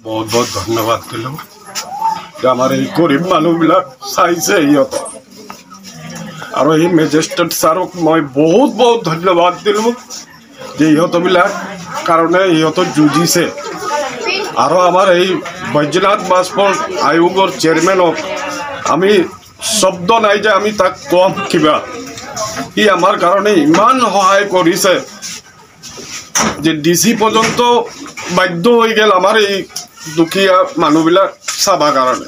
बहुत बहुत धन्यवाद दिल हमारे गरीब मानुबिल चाहते इहत और मेजिस्ट्रेट सारक मैं बहुत बहुत धन्यवाद दिल इहतबिल कारण इहत जुझिसे और आमार बैद्यनाथ बाजपेयी आयोगर चेयरमेनक आमी शब्द नाई जे आमी ताक कम किबा इ आमार कारणे इमान सहाय करिसे जे डीसी पर्यंत बाध्य हो गेल आमार दुखिया मानुबिलाक चाबा कारणे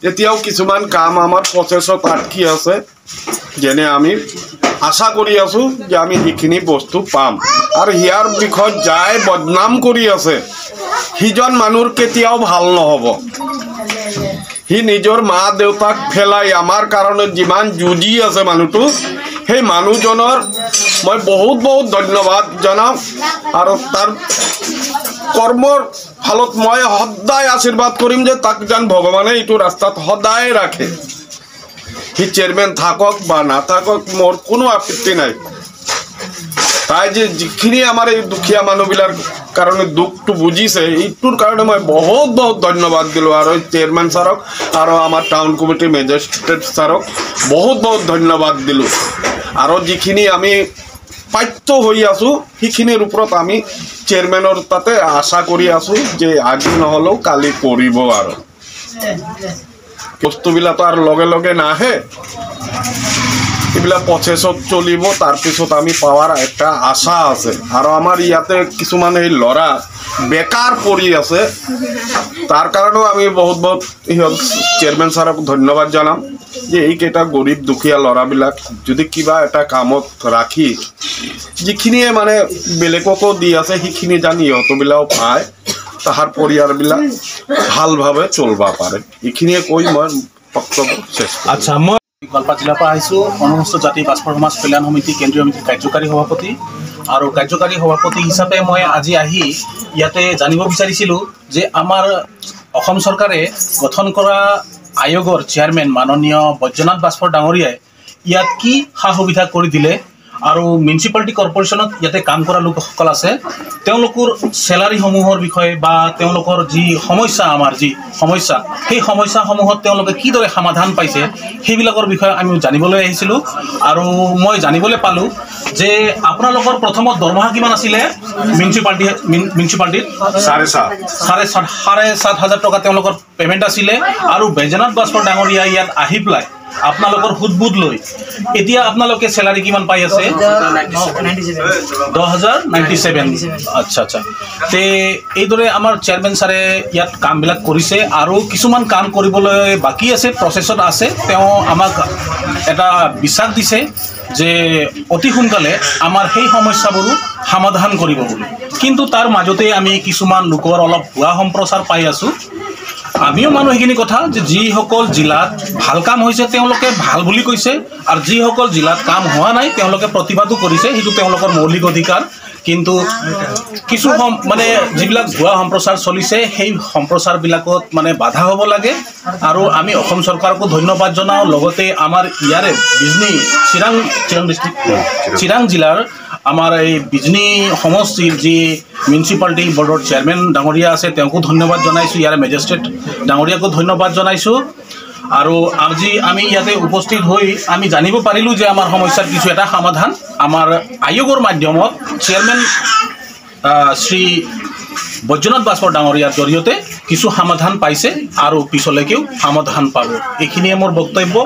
एतियाও কিছুমান কাম आमार प्रसेसत आटकी आछे जेने आमी आशा करि आछो जे आमी एखिनि बस्तु पाम और हियार बिखय जाय बदनाम करि आछे हिजन मानुर केतियाও ভাল নহব हि निजर मा देउताक फेलाई आमार कारणे जिमान जुझि आछे मानुटो हे मानुजनर मैं बहुत बहुत धन्यवाद जानाम और तार कर्मर फलत मैं सदाय आशीर्वाद करिम जे ताक जान भगवाने इटु रास्तात सदाय राखे हि चेयरमैन थाকক बा ना थाকক मोर कोनो आपत्ति नाई ताई जे जिखिनि आमार दुखिया मानुबिलार कारणे दुखटो बुझिसे इटुर कारणे मैं बहुत बहुत धन्यवाद दिलो और चेयरमैन सारक और आमार टाउन कमिटी मेजिस्ट्रेट सारक बहुत बहुत धन्यवाद दिलो और जिखिनि आमी पाठ्य हई आसो सिखिनिर उपरत आमी चेयरमैनर ताते आशा करि आसो जे आज নহলেও काली करिब आरो बस्तुबिला तो आर लगे लगे नाहे एबिला प्रसेसत चलिब तार पिছত आमी पावार एकटा आशा आछे और आमार इयाते किछुमान এই लरा बेकार परि आछे तार कारणेও आमी बहुत बहुत चेयरमैन सारक धन्यवाद जानाम जे এই केटा गरीब दुखिया लराबिलाक যদি কিবা এটা কামত राखी जिखिनिए माने बेलेगको दी आछे सिखिनि जानि इहतबिलाও पाय ताहार परियारबिलाक ভাল भावे चलबा पारे इखिनिए कई मैं बक्तव्य शेष। अच्छा मैं गोवालपारा जिलार पर आइसो अनुसूचित जाति बाजपेयी समाज कल्याण समिति केंद्रीय समिति कार्यकारी सभापति और कार्यकारी सभापति हिसापे मैं आज आহি ইয়াতে জানিব বিচাৰিছিলো যে আমাৰ অসম চৰকাৰে গঠন কৰা আয়োগৰ চেয়াৰমেন মাননীয় बैद्यनाथ बाजपेयी ডাঙৰীয়াই ইয়াত কি সা সুবিধা কৰি দিলে और म्यूनिसिपालिटी कर्पोरेशनत इते काम करा लोकসকল আছে তেওঁলোকৰ স্যালাৰি সমূহৰ বিষয়ে বা তেওঁলোকৰ যি সমস্যা আমাৰ যি সমস্যা সেই সমস্যাসমূহত তেওঁলোকে কি দৰে সমাধান পাইছে সেইবিলাকৰ বিষয়ে আমি জানিবলৈ আহিছিলো আৰু মই জানিবলৈ পালো যে আপোনালোকৰ প্ৰথমত দৰমহা কিমান আছিল म्यूनिसिपालिटी 7,500 টকা তেওঁলোকৰ পেমেন্ট আছিল আৰু बैद्यनाथ बाजपेयी ডাঙৰীয়া ইয়াত আহি প্লাই আপোনালোকৰ হুদবুদ লৈ এতিয়া আপোনালোকে স্যালাৰি কিমান পাই আছে 10,97 আচ্ছা আচ্ছা তে এইদৰে আমাৰ চেয়াৰমেন সাৰে ইয়াত কামবিলাক কৰিছে আৰু কিছুমান কাম কৰিবলৈ বাকি আছে প্ৰসেসত আছে তেওঁ আমাক এটা বিশ্বাস দিছে যে অতি সোনকালে আমাৰ সেই সমস্যাবোৰ সমাধান কৰিব বুলি কিন্তু তাৰ মাজতে আমি কিছুমান লোকৰ অলপ ভুৱা সম্প্ৰচাৰ পাই আছো আমিও মানুহ এইখিনি কথা যে যিসকল জিলাত ভাল কাম হৈছে তেওঁলোকে ভাল বুলি কৈছে আৰু যিসকল জিলাত কাম হোৱা নাই তেওঁলোকে প্ৰতিবাদও কৰিছে সেইটো তেওঁলোকৰ মৌলিক অধিকাৰ কিন্তু কিছু মানে যিবিলাক ভুৱা সম্প্ৰচাৰ চলিছে সেই সম্প্ৰচাৰ বিলাকত মানে বাধা হ'ব লাগে আৰু আমি অসম চৰকাৰকো ধন্যবাদ জনাও লগতে আমাৰ ইয়াৰে বিজনী চিৰাং জিলাৰ आमार बिजनी समष्टिर जी म्यूनिसिपालिटी बोर्डर चेयरमैन डांगरिया आछे तेंको धन्यवाद जनाइछो यार मेजिस्ट्रेट डांगरियाको धन्यवाद जनाइछो आरो আজি आमी याते उपस्थित हई आमी जानिब पारिलु जे आमार समस्यार किछु एटा समाधान आमार आयोगर माध्यमत चेयरमैन श्री बैद्यनाथ बाजपेयी डांगरियार जरियते किछु समाधान पाइছে आरो पिछलेकेও समाधान पाबो एखिनिए मोर बक्तव्य।